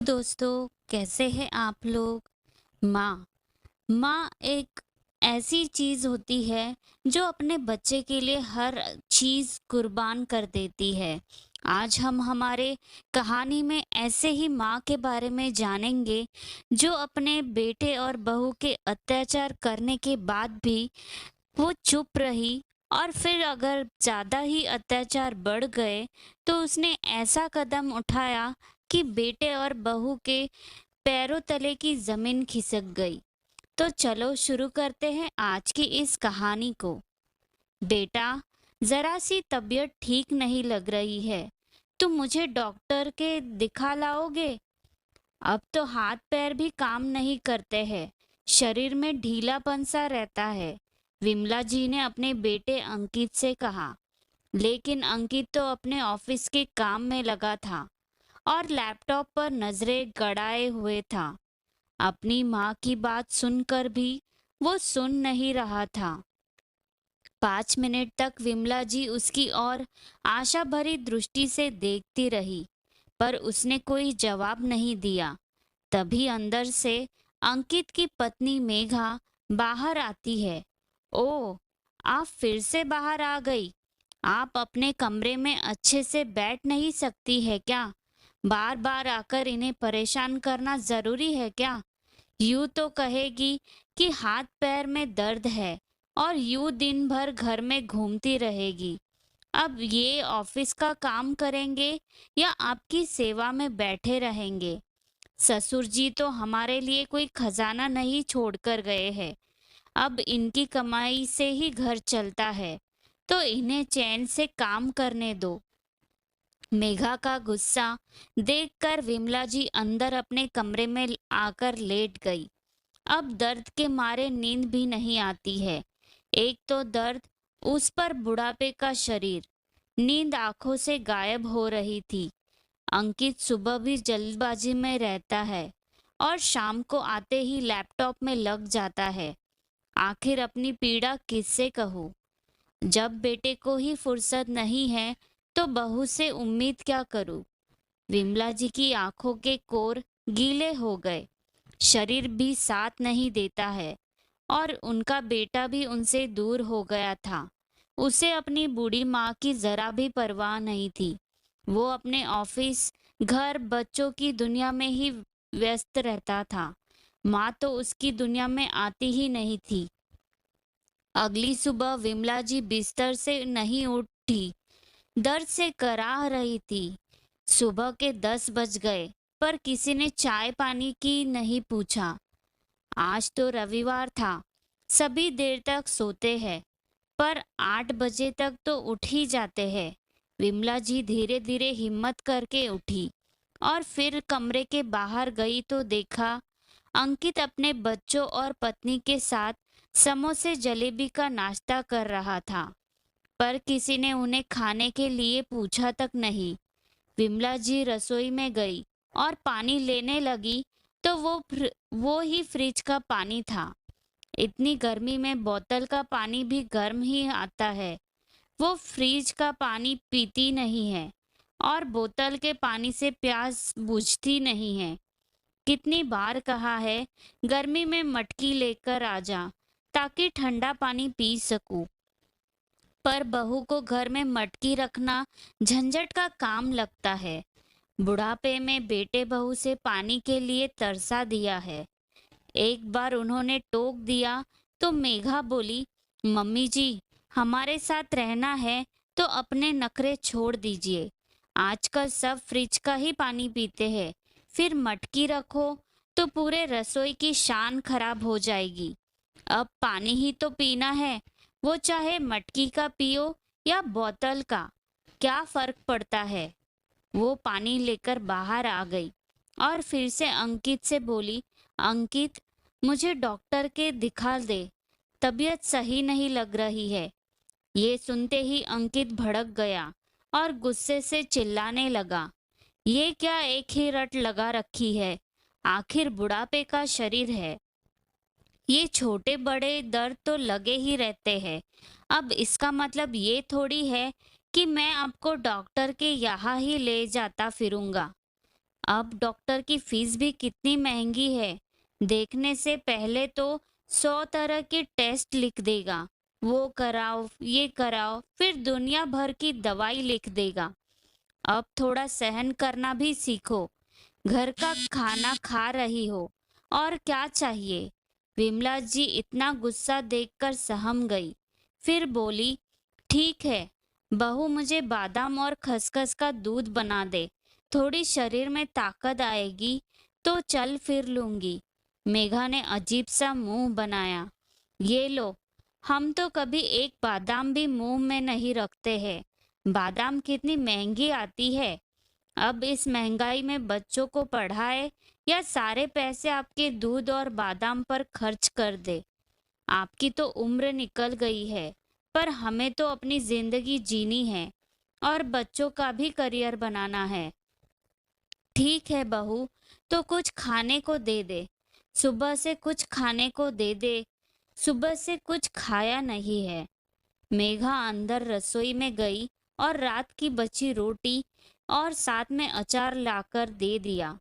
दोस्तों, कैसे हैं आप लोग। माँ माँ एक ऐसी चीज होती है जो अपने बच्चे के लिए हर चीज कुर्बान कर देती है। आज हम हमारे कहानी में ऐसे ही माँ के बारे में जानेंगे जो अपने बेटे और बहू के अत्याचार करने के बाद भी वो चुप रही, और फिर अगर ज़्यादा ही अत्याचार बढ़ गए तो उसने ऐसा कदम उठाया कि बेटे और बहू के पैरों तले की ज़मीन खिसक गई। तो चलो शुरू करते हैं आज की इस कहानी को। बेटा, ज़रा सी तबीयत ठीक नहीं लग रही है, तुम मुझे डॉक्टर के दिखा लाओगे। अब तो हाथ पैर भी काम नहीं करते हैं, शरीर में ढीलापन सा रहता है, विमला जी ने अपने बेटे अंकित से कहा। लेकिन अंकित तो अपने ऑफिस के काम में लगा था और लैपटॉप पर नजरें गड़ाए हुए था। अपनी माँ की बात सुनकर भी वो सुन नहीं रहा था। 5 मिनट तक विमला जी उसकी ओर आशा भरी दृष्टि से देखती रही, पर उसने कोई जवाब नहीं दिया। तभी अंदर से अंकित की पत्नी मेघा बाहर आती है। ओ, आप फिर से बाहर आ गई। आप अपने कमरे में अच्छे से बैठ नहीं सकती है क्या? बार बार आकर इन्हें परेशान करना जरूरी है क्या? यूं तो कहेगी कि हाथ पैर में दर्द है और यूं दिन भर घर में घूमती रहेगी। अब ये ऑफिस का काम करेंगे या आपकी सेवा में बैठे रहेंगे? ससुर जी तो हमारे लिए कोई खजाना नहीं छोड़कर गए हैं। अब इनकी कमाई से ही घर चलता है, तो इन्हें चैन से काम करने दो। मेघा का गुस्सा देखकर विमला जी अंदर अपने कमरे में आकर लेट गई। अब दर्द के मारे नींद भी नहीं आती है। एक तो दर्द, उस पर बुढ़ापे का शरीर। नींद आंखों से गायब हो रही थी। अंकित सुबह भी जल्दबाजी में रहता है और शाम को आते ही लैपटॉप में लग जाता है। आखिर अपनी पीड़ा किससे कहूँ? जब बेटे को ही फुर्सत नहीं है तो बहू से उम्मीद क्या करूँ? विमला जी की आंखों के कोर गीले हो गए। शरीर भी साथ नहीं देता है और उनका बेटा भी उनसे दूर हो गया था। उसे अपनी बूढ़ी माँ की जरा भी परवाह नहीं थी। वो अपने ऑफिस, घर, बच्चों की दुनिया में ही व्यस्त रहता था। माँ तो उसकी दुनिया में आती ही नहीं थी। अगली सुबह विमला जी बिस्तर से नहीं उठी, दर्द से कराह रही थी। सुबह के 10 बज गए, पर किसी ने चाय पानी की नहीं पूछा। आज तो रविवार था, सभी देर तक सोते हैं, पर 8 बजे तक तो उठ ही जाते हैं। विमला जी धीरे धीरे हिम्मत करके उठी और फिर कमरे के बाहर गई तो देखा अंकित अपने बच्चों और पत्नी के साथ समोसे जलेबी का नाश्ता कर रहा था, पर किसी ने उन्हें खाने के लिए पूछा तक नहीं। विमला जी रसोई में गई और पानी लेने लगी तो वो ही फ्रिज का पानी था। इतनी गर्मी में बोतल का पानी भी गर्म ही आता है। वो फ्रिज का पानी पीती नहीं है और बोतल के पानी से प्यास बुझती नहीं है। कितनी बार कहा है, गर्मी में मटकी लेकर आ जा ताकि ठंडा पानी पी सकूं। पर बहू को घर में मटकी रखना झंझट का काम लगता है। बुढ़ापे में बेटे बहू से पानी के लिए तरसा दिया है। एक बार उन्होंने टोक दिया तो मेघा बोली, मम्मी जी, हमारे साथ रहना है तो अपने नखरे छोड़ दीजिए। आजकल सब फ्रिज का ही पानी पीते हैं, फिर मटकी रखो तो पूरे रसोई की शान खराब हो जाएगी। अब पानी ही तो पीना है, वो चाहे मटकी का पियो या बोतल का, क्या फर्क पड़ता है। वो पानी लेकर बाहर आ गई और फिर से अंकित से बोली, अंकित, मुझे डॉक्टर के दिखा दे, तबीयत सही नहीं लग रही है। ये सुनते ही अंकित भड़क गया और गुस्से से चिल्लाने लगा, ये क्या एक ही रट लगा रखी है? आखिर बुढ़ापे का शरीर है, ये छोटे बड़े दर्द तो लगे ही रहते हैं। अब इसका मतलब ये थोड़ी है कि मैं आपको डॉक्टर के यहाँ ही ले जाता फिरूंगा। अब डॉक्टर की फीस भी कितनी महंगी है। देखने से पहले तो 100 तरह के टेस्ट लिख देगा। वो कराओ, ये कराओ, फिर दुनिया भर की दवाई लिख देगा। अब थोड़ा सहन करना भी सीखो। घर का खाना खा रही हो, और क्या चाहिए। विमला जी इतना गुस्सा देखकर सहम गई। फिर बोली, ठीक है, बहू मुझे बादाम और खसखस का दूध बना दे। थोड़ी शरीर में ताकत आएगी तो चल फिर लूंगी। मेघा ने अजीब सा मुंह बनाया। ये लो, हम तो कभी एक बादाम भी मुंह में नहीं रखते हैं। बादाम कितनी महंगी आती है। अब इस महंगाई में बच्चों को पढ़ाए या सारे पैसे आपके दूध और बादाम पर खर्च कर दे। आपकी तो उम्र निकल गई है, पर हमें तो अपनी जिंदगी जीनी है और बच्चों का भी करियर बनाना है। ठीक है बहू, तो कुछ खाने को दे दे। सुबह से कुछ खाने को दे दे। सुबह से कुछ खाया नहीं है। मेघा अंदर रसोई में गई और रात की बची रोटी और साथ में अचार लाकर दे दिया।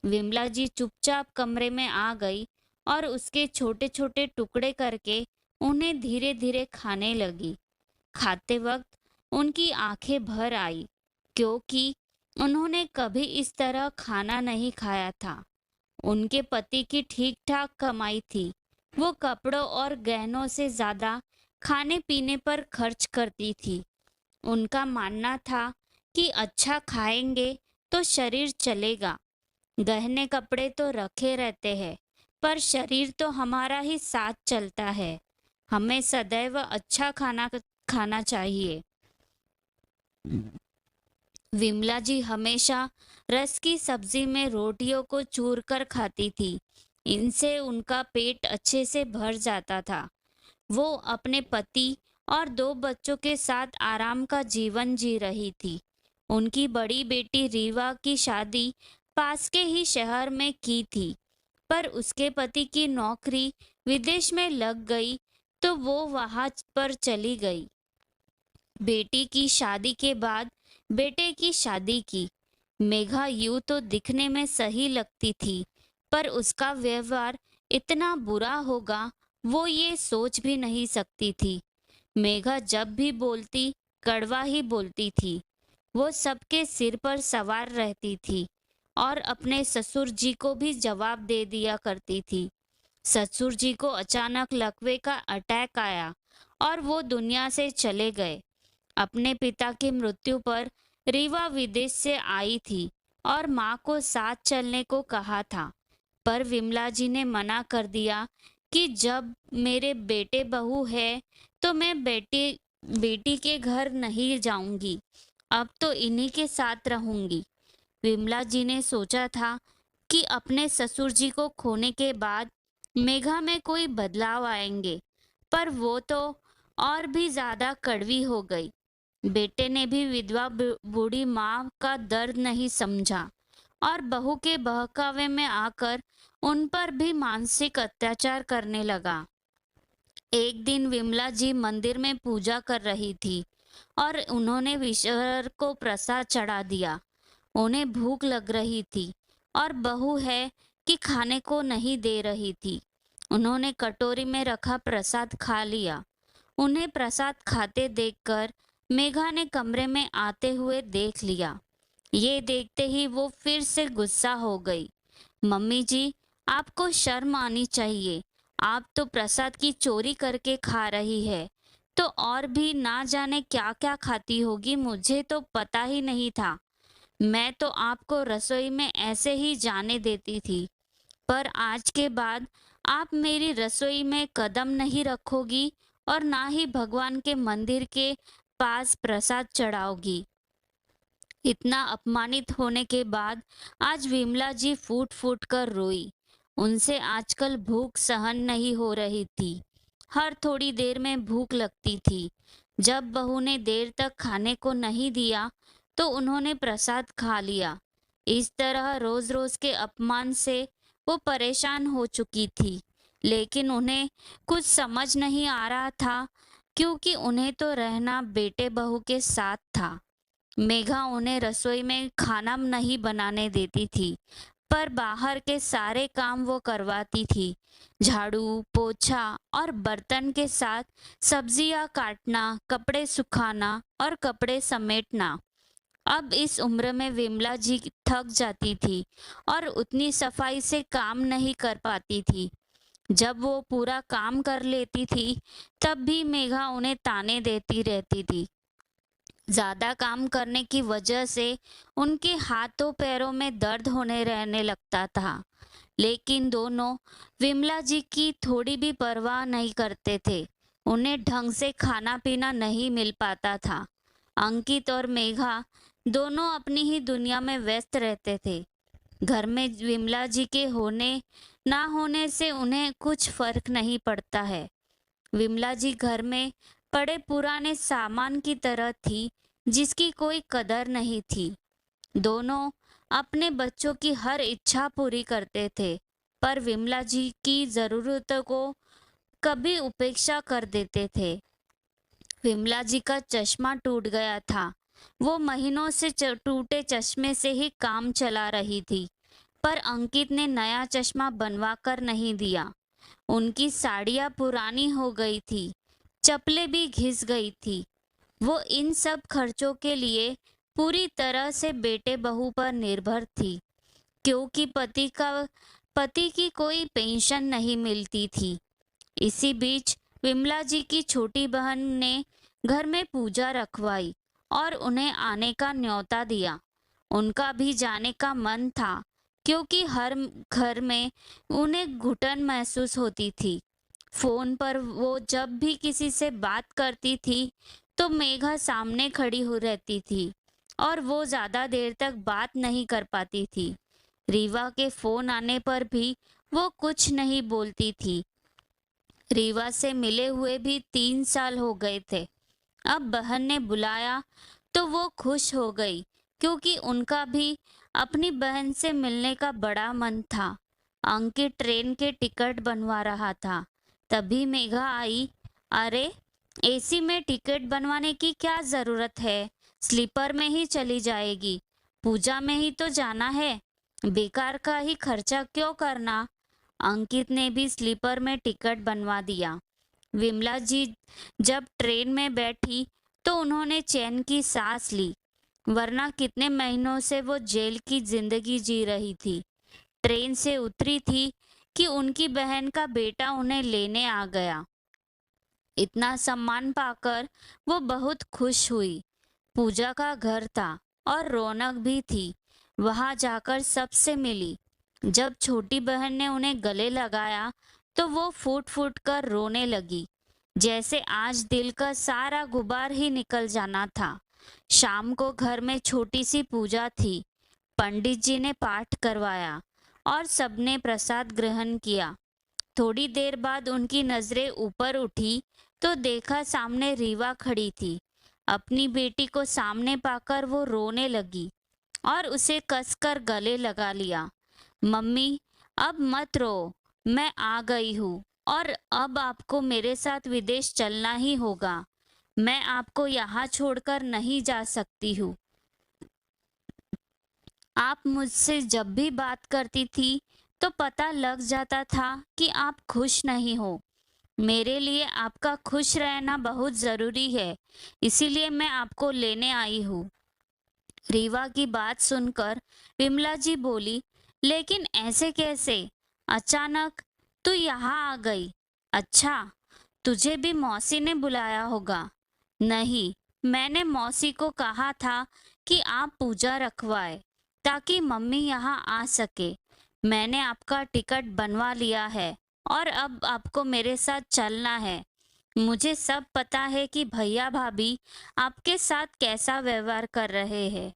विमला जी चुपचाप कमरे में आ गई और उसके छोटे छोटे टुकड़े करके उन्हें धीरे धीरे खाने लगी। खाते वक्त उनकी आंखें भर आई, क्योंकि उन्होंने कभी इस तरह खाना नहीं खाया था। उनके पति की ठीक ठाक कमाई थी। वो कपड़ों और गहनों से ज्यादा खाने पीने पर खर्च करती थी। उनका मानना था कि अच्छा खाएंगे तो शरीर चलेगा। गहने कपड़े तो रखे रहते हैं, पर शरीर तो हमारा ही साथ चलता है। हमें सदैव अच्छा खाना खाना चाहिए। विमला जी हमेशा रस की सब्जी में रोटियों को चूर कर खाती थी। इनसे उनका पेट अच्छे से भर जाता था। वो अपने पति और 2 बच्चों के साथ आराम का जीवन जी रही थी। उनकी बड़ी बेटी रीवा की शादी पास के ही शहर में की थी, पर उसके पति की नौकरी विदेश में लग गई तो वो वहां पर चली गई। बेटी की शादी के बाद बेटे की शादी की। मेघा यूं तो दिखने में सही लगती थी, पर उसका व्यवहार इतना बुरा होगा वो ये सोच भी नहीं सकती थी। मेघा जब भी बोलती कड़वा ही बोलती थी। वो सबके सिर पर सवार रहती थी और अपने ससुर जी को भी जवाब दे दिया करती थी। ससुर जी को अचानक लकवे का अटैक आया और वो दुनिया से चले गए। अपने पिता की मृत्यु पर रीवा विदेश से आई थी और माँ को साथ चलने को कहा था, पर विमला जी ने मना कर दिया कि जब मेरे बेटे बहू है तो मैं बेटी के घर नहीं जाऊंगी। अब तो इन्हीं के साथ रहूंगी। विमला जी ने सोचा था कि अपने ससुर जी को खोने के बाद मेघा में कोई बदलाव आएंगे, पर वो तो और भी ज्यादा कड़वी हो गई। बेटे ने भी विधवा बूढ़ी माँ का दर्द नहीं समझा और बहू के बहकावे में आकर उन पर भी मानसिक अत्याचार करने लगा। एक दिन विमला जी मंदिर में पूजा कर रही थी और उन्होंने ईश्वर को प्रसाद चढ़ा दिया। उन्हें भूख लग रही थी और बहू है कि खाने को नहीं दे रही थी। उन्होंने कटोरी में रखा प्रसाद खा लिया। उन्हें प्रसाद खाते देखकर मेघा ने कमरे में आते हुए देख लिया। ये देखते ही वो फिर से गुस्सा हो गई। मम्मी जी, आपको शर्म आनी चाहिए। आप तो प्रसाद की चोरी करके खा रही है, तो और भी ना जाने क्या क्या खाती होगी, मुझे तो पता ही नहीं था। मैं तो आपको रसोई में ऐसे ही जाने देती थी, पर आज के बाद आप मेरी रसोई में कदम नहीं रखोगी और ना ही भगवान के मंदिर के पास प्रसाद चढ़ाओगी। इतना अपमानित होने के बाद आज विमला जी फूट फूट कर रोई। उनसे आजकल भूख सहन नहीं हो रही थी। हर थोड़ी देर में भूख लगती थी। जब बहू ने देर तक खाने को नहीं दिया तो उन्होंने प्रसाद खा लिया। इस तरह रोज रोज के अपमान से वो परेशान हो चुकी थी, लेकिन उन्हें कुछ समझ नहीं आ रहा था, क्योंकि उन्हें तो रहना बेटे बहू के साथ था। मेघा उन्हें रसोई में खाना नहीं बनाने देती थी, पर बाहर के सारे काम वो करवाती थी। झाड़ू, पोछा और बर्तन के साथ सब्जियां काटना, कपड़े सुखाना और कपड़े समेटना। अब इस उम्र में विमला जी थक जाती थी और उतनी सफाई से काम नहीं कर पाती थी। जब वो पूरा काम कर लेती थी, तब भी मेघा उन्हें ताने देती रहती थी। ज्यादा काम करने की वजह से उनके हाथों पैरों में दर्द होने रहने लगता था। लेकिन दोनों विमला जी की थोड़ी भी परवाह नहीं करते थे। उन्हें ढंग से खाना पीना नहीं मिल पाता था। अंकित और मेघा दोनों अपनी ही दुनिया में व्यस्त रहते थे। घर में विमला जी के होने ना होने से उन्हें कुछ फर्क नहीं पड़ता है। विमला जी घर में पड़े पुराने सामान की तरह थी, जिसकी कोई कदर नहीं थी। दोनों अपने बच्चों की हर इच्छा पूरी करते थे, पर विमला जी की जरूरतों को कभी उपेक्षा कर देते थे। विमला जी का चश्मा टूट गया था। वो महीनों से टूटे चश्मे से ही काम चला रही थी, पर अंकित ने नया चश्मा बनवा कर नहीं दिया। उनकी साड़ियाँ पुरानी हो गई थी, चप्पलें भी घिस गई थी। वो इन सब खर्चों के लिए पूरी तरह से बेटे बहू पर निर्भर थी, क्योंकि पति की कोई पेंशन नहीं मिलती थी। इसी बीच विमला जी की छोटी बहन ने घर में पूजा रखवाई और उन्हें आने का न्योता दिया। उनका भी जाने का मन था, क्योंकि हर घर में उन्हें घुटन महसूस होती थी। फोन पर वो जब भी किसी से बात करती थी, तो मेघा सामने खड़ी हो रहती थी और वो ज्यादा देर तक बात नहीं कर पाती थी। रीवा के फोन आने पर भी वो कुछ नहीं बोलती थी। रीवा से मिले हुए भी 3 साल हो गए थे। अब बहन ने बुलाया तो वो खुश हो गई, क्योंकि उनका भी अपनी बहन से मिलने का बड़ा मन था। अंकित ट्रेन के टिकट बनवा रहा था, तभी मेघा आई। अरे, एसी में टिकट बनवाने की क्या जरूरत है, स्लीपर में ही चली जाएगी। पूजा में ही तो जाना है, बेकार का ही खर्चा क्यों करना। अंकित ने भी स्लीपर में टिकट बनवा दिया। विमला जी जब ट्रेन में बैठी तो उन्होंने चैन की सांस ली, वरना कितने महीनों से वो जेल की जिंदगी जी रही थी। ट्रेन से उतरी थी कि उनकी बहन का बेटा उन्हें लेने आ गया। इतना सम्मान पाकर वो बहुत खुश हुई। पूजा का घर था और रौनक भी थी। वहां जाकर सबसे मिली। जब छोटी बहन ने उन्हें गले लगाया तो वो फूट फूट कर रोने लगी, जैसे आज दिल का सारा गुबार ही निकल जाना था। शाम को घर में छोटी सी पूजा थी। पंडित जी ने पाठ करवाया और सबने प्रसाद ग्रहण किया। थोड़ी देर बाद उनकी नजरें ऊपर उठी तो देखा सामने रीवा खड़ी थी। अपनी बेटी को सामने पाकर वो रोने लगी और उसे कसकर गले लगा लिया। मम्मी, अब मत रो, मैं आ गई हूँ और अब आपको मेरे साथ विदेश चलना ही होगा। मैं आपको यहाँ छोड़कर नहीं जा सकती हूँ। आप मुझसे जब भी बात करती थी तो पता लग जाता था कि आप खुश नहीं हो। मेरे लिए आपका खुश रहना बहुत जरूरी है, इसीलिए मैं आपको लेने आई हूँ। रीवा की बात सुनकर विमला जी बोली, लेकिन ऐसे कैसे? अचानक तू यहाँ आ गई? अच्छा, तुझे भी मौसी ने बुलाया होगा। नहीं, मैंने मौसी को कहा था कि आप पूजा रखवाए ताकि मम्मी यहाँ आ सके। मैंने आपका टिकट बनवा लिया है और अब आपको मेरे साथ चलना है। मुझे सब पता है कि भैया भाभी आपके साथ कैसा व्यवहार कर रहे हैं।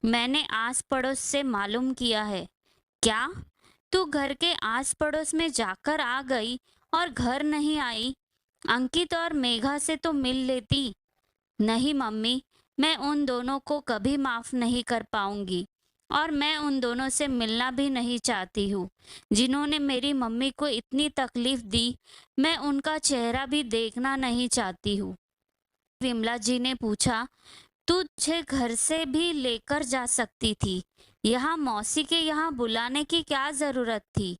मैंने आस पड़ोस से मालूम किया है। क्या तू घर के आस पड़ोस में जाकर आ गई और घर नहीं आई? अंकित और मेघा से तो मिल लेती। नहीं मम्मी, मैं उन दोनों को कभी माफ नहीं कर पाऊंगी और मैं उन दोनों से मिलना भी नहीं चाहती हूँ, जिन्होंने मेरी मम्मी को इतनी तकलीफ दी। मैं उनका चेहरा भी देखना नहीं चाहती हूँ। विमला जी ने पूछा, तुझे घर से भी लेकर जा सकती थी। यहाँ मौसी के यहाँ बुलाने की क्या ज़रूरत थी?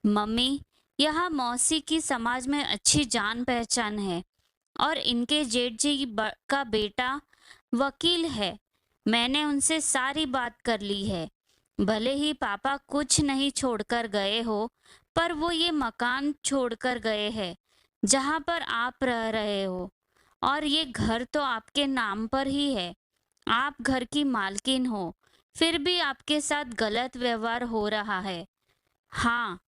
मम्मी, यहाँ मौसी की समाज में अच्छी जान पहचान है और इनके जेठ जी का बेटा वकील है। मैंने उनसे सारी बात कर ली है। भले ही पापा कुछ नहीं छोड़कर गए हो, पर वो ये मकान छोड़कर गए हैं जहाँ पर आप रह रहे हो, और ये घर तो आपके नाम पर ही है। आप घर की मालकिन हो, फिर भी आपके साथ गलत व्यवहार हो रहा है। हाँ,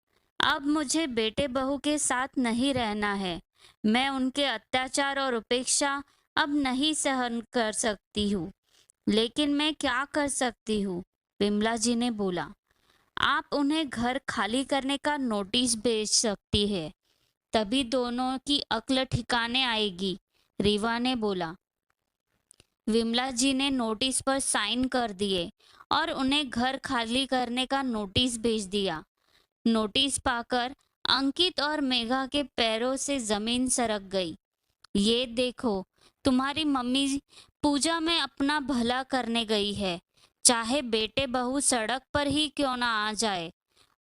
अब मुझे बेटे बहू के साथ नहीं रहना है। मैं उनके अत्याचार और उपेक्षा अब नहीं सहन कर सकती हूँ। लेकिन मैं क्या कर सकती हूँ? विमला जी ने बोला। आप उन्हें घर खाली करने का नोटिस भेज सकती है, तभी दोनों की अक्ल ठिकाने आएगी, रीवा ने बोला। विमला जी ने नोटिस पर साइन कर दिए और उन्हें घर खाली करने का नोटिस भेज दिया। नोटिस पाकर अंकित और मेघा के पैरों से जमीन सरक गई। ये देखो, तुम्हारी मम्मी पूजा में अपना भला करने गई है, चाहे बेटे बहू सड़क पर ही क्यों ना आ जाए।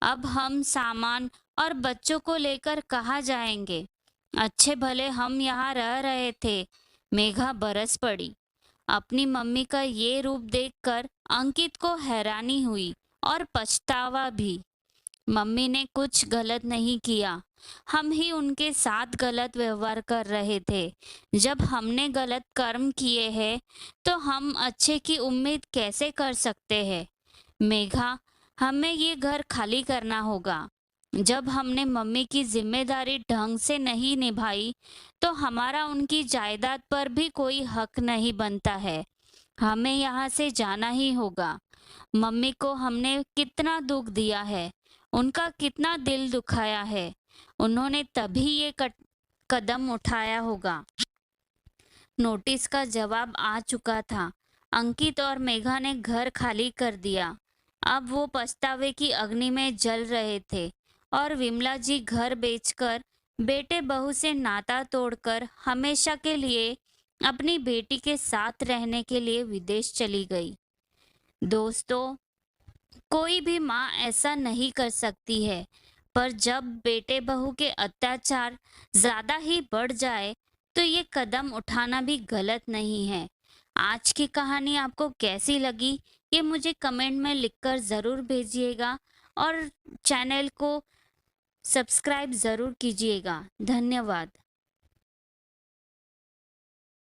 अब हम सामान और बच्चों को लेकर कहाँ जाएंगे? अच्छे भले हम यहाँ रह रहे थे। मेघा बरस पड़ी। अपनी मम्मी का ये रूप देखकर अंकित को हैरानी हुई और पछतावा भी। मम्मी ने कुछ गलत नहीं किया, हम ही उनके साथ गलत व्यवहार कर रहे थे। जब हमने गलत कर्म किए हैं तो हम अच्छे की उम्मीद कैसे कर सकते हैं? मेघा, हमें ये घर खाली करना होगा। जब हमने मम्मी की जिम्मेदारी ढंग से नहीं निभाई तो हमारा उनकी जायदाद पर भी कोई हक नहीं बनता है। हमें यहाँ से जाना ही होगा। मम्मी को हमने कितना दुख दिया है, उनका कितना दिल दुखाया है। उन्होंने तभी ये कदम उठाया होगा। नोटिस का जवाब आ चुका था। अंकित और मेघा ने घर खाली कर दिया। अब वो पछतावे की अग्नि में जल रहे थे और विमला जी घर बेचकर बेटे बहू से नाता तोड़कर हमेशा के लिए अपनी बेटी के साथ रहने के लिए विदेश चली गई। दोस्तों, कोई भी माँ ऐसा नहीं कर सकती है, पर जब बेटे बहू के अत्याचार ज्यादा ही बढ़ जाए तो ये कदम उठाना भी गलत नहीं है। आज की कहानी आपको कैसी लगी, ये मुझे कमेंट में लिखकर ज़रूर भेजिएगा और चैनल को सब्सक्राइब ज़रूर कीजिएगा। धन्यवाद।